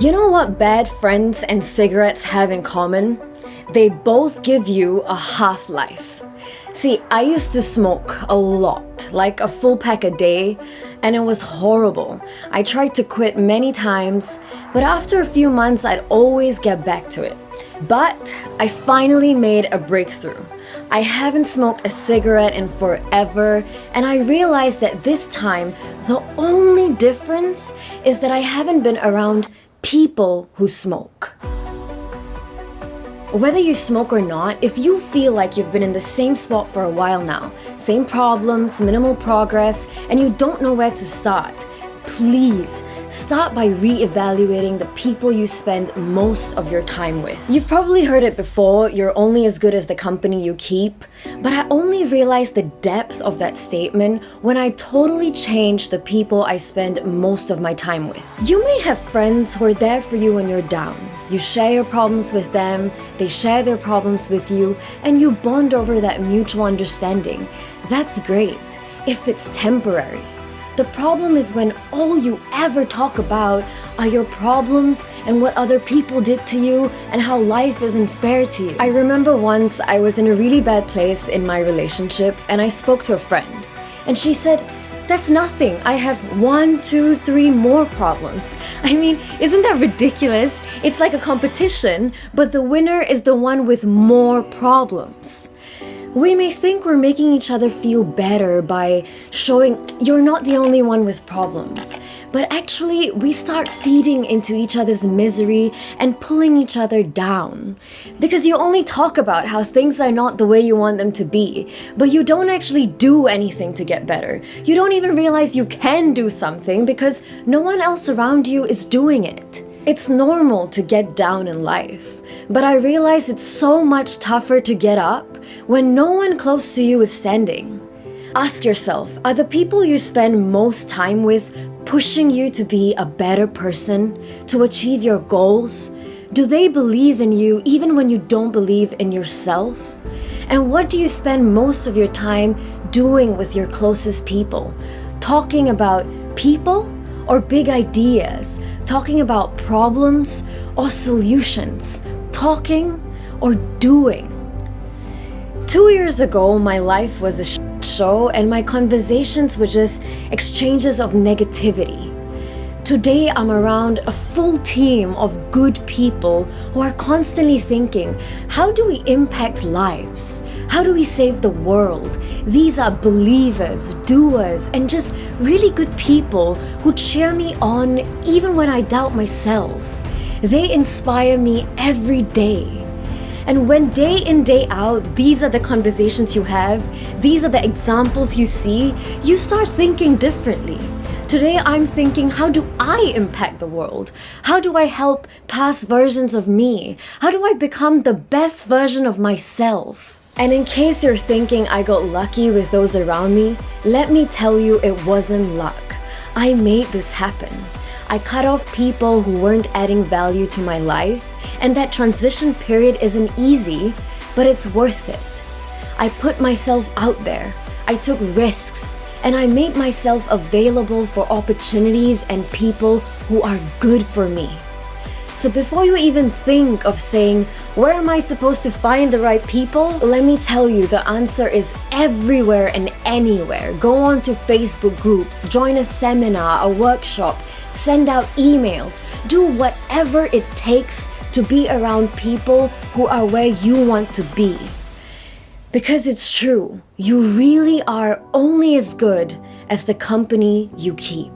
You know what bad friends and cigarettes have in common? They both give you a half-life. See, I used to smoke a lot, like a full pack a day, and it was horrible. I tried to quit many times, but after a few months, I'd always get back to it. But I finally made a breakthrough. I haven't smoked a cigarette in forever, and I realized that this time, the only difference is that I haven't been around people who smoke. Whether you smoke or not, if you feel like you've been in the same spot for a while now, same problems, minimal progress, and you don't know where to start, please start by re-evaluating the people you spend most of your time with. You've probably heard it before, you're only as good as the company you keep, but I only realized the depth of that statement when I totally changed the people I spend most of my time with. You may have friends who are there for you when you're down. You share your problems with them, they share their problems with you, and you bond over that mutual understanding. That's great, if it's temporary. The problem is when all you ever talk about are your problems and what other people did to you and how life isn't fair to you. I remember once I was in a really bad place in my relationship and I spoke to a friend and she said, "That's nothing. I have 1, 2, 3 more problems." I mean, isn't that ridiculous? It's like a competition, but the winner is the one with more problems. We may think we're making each other feel better by showing you're not the only one with problems, but actually we start feeding into each other's misery and pulling each other down. Because you only talk about how things are not the way you want them to be, but you don't actually do anything to get better. You don't even realize you can do something because no one else around you is doing it. It's normal to get down in life, but I realize it's so much tougher to get up when no one close to you is standing. Ask yourself, are the people you spend most time with pushing you to be a better person, to achieve your goals? Do they believe in you even when you don't believe in yourself? And what do you spend most of your time doing with your closest people? Talking about people or big ideas? Talking about problems or solutions? Talking or doing? 2 years ago, my life was a show and my conversations were just exchanges of negativity. Today, I'm around a full team of good people who are constantly thinking, how do we impact lives? How do we save the world? These are believers, doers, and just really good people who cheer me on even when I doubt myself. They inspire me every day. And when day in, day out, these are the conversations you have, these are the examples you see, you start thinking differently. Today, I'm thinking, how do I impact the world? How do I help past versions of me? How do I become the best version of myself? And in case you're thinking I got lucky with those around me, let me tell you it wasn't luck. I made this happen. I cut off people who weren't adding value to my life, and that transition period isn't easy, but it's worth it. I put myself out there, I took risks, and I made myself available for opportunities and people who are good for me. So before you even think of saying, where am I supposed to find the right people? Let me tell you, the answer is everywhere and anywhere. Go on to Facebook groups, join a seminar, a workshop, send out emails, do whatever it takes to be around people who are where you want to be. Because it's true, you really are only as good as the company you keep.